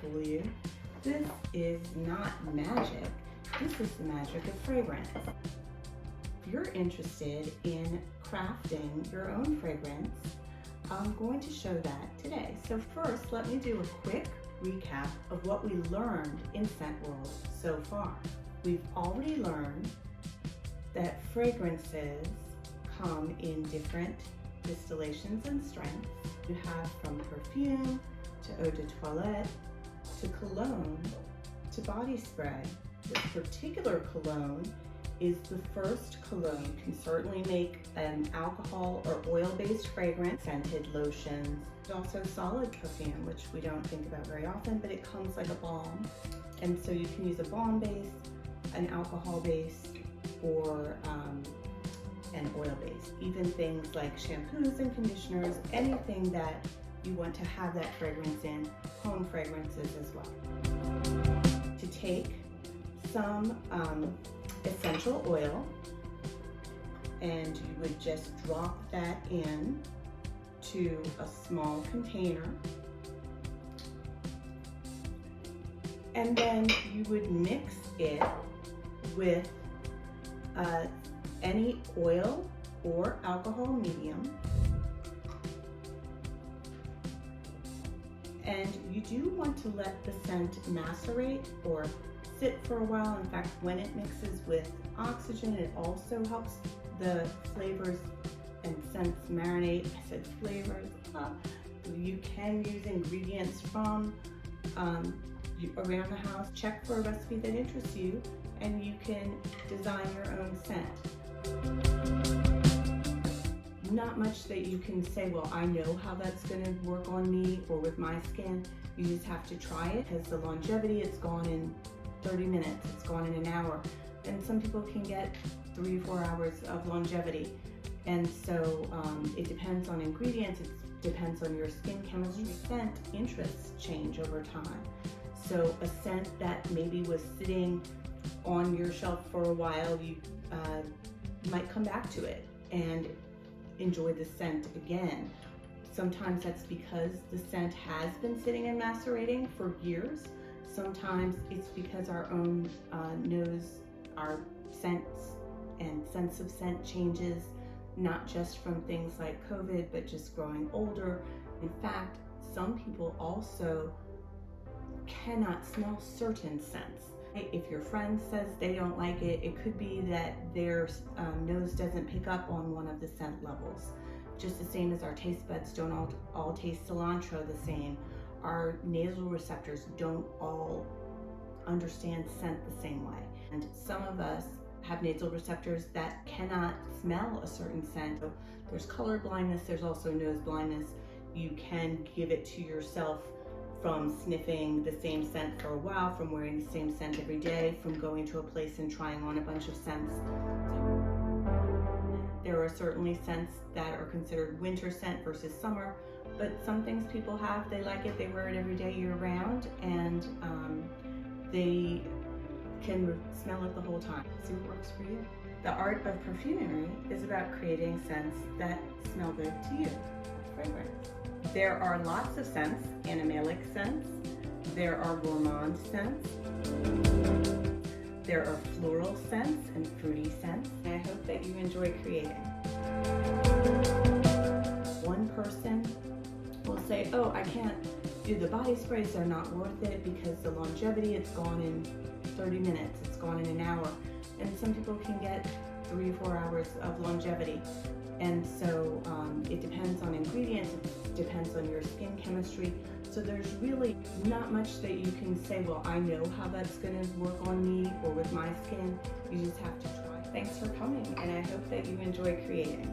fool you. This is not magic. This is the magic of fragrance. If you're interested in crafting your own fragrance, I'm going to show that today. So first, let me do a quick recap of what we learned in ScentWorld so far. We've already learned that fragrances come in different distillations and strengths. You have from perfume to eau de toilette to cologne to body spray. This particular cologne is the first cologne. You can certainly make an alcohol or oil-based fragrance, scented lotions. There's also solid perfume, which we don't think about very often, but it comes like a balm. And so you can use a balm base, an alcohol base, or an oil base. Even things like shampoos and conditioners, anything that you want to have that fragrance in, home fragrances as well. To take some essential oil, and you would just drop that in to a small container, and then you would mix it with any oil or alcohol medium, and you do want to let the scent macerate or sit for a while. In fact, when it mixes with oxygen, it also helps the flavors and scents marinate. I said flavors. You can use ingredients from around the house. Check for a recipe that interests you, and you can design your own scent. Not much that you can say, well, I know how that's going to work on me or with my skin. You just have to try it. Because the longevity, it's gone in 30 minutes, it's gone in an hour. And some people can get 3 or 4 hours of longevity. And so it depends on ingredients, it depends on your skin chemistry. Scent interests change over time. So a scent that maybe was sitting on your shelf for a while, you might come back to it and enjoy the scent again. Sometimes that's because the scent has been sitting and macerating for years. Sometimes it's because our own nose, our scents and sense of scent changes, not just from things like COVID, but just growing older. In fact, some people also cannot smell certain scents. If your friend says they don't like it, it could be that their nose doesn't pick up on one of the scent levels. Just the same as our taste buds don't all taste cilantro the same. Our nasal receptors don't all understand scent the same way. And some of us have nasal receptors that cannot smell a certain scent. So there's color blindness, there's also nose blindness. You can give it to yourself from sniffing the same scent for a while, from wearing the same scent every day, from going to a place and trying on a bunch of scents. There are certainly scents that are considered winter scent versus summer, but some things people have, they like it, they wear it every day year round, and they can smell it the whole time. See what works for you. The art of perfumery is about creating scents that smell good to you. Fragrance. There are lots of scents, animalic scents, there are gourmand scents, there are floral scents and fruity scents, and I hope that you enjoy creating. One person will say, oh, I can't do the body sprays, they're not worth it because the longevity, it's gone in 30 minutes, it's gone in an hour. And some people can get 3 or 4 hours of longevity. And so it depends on ingredients, it depends on your skin chemistry. So there's really not much that you can say, well, I know how that's going to work on me or with my skin. You just have to try. Thanks for coming, and I hope that you enjoy creating.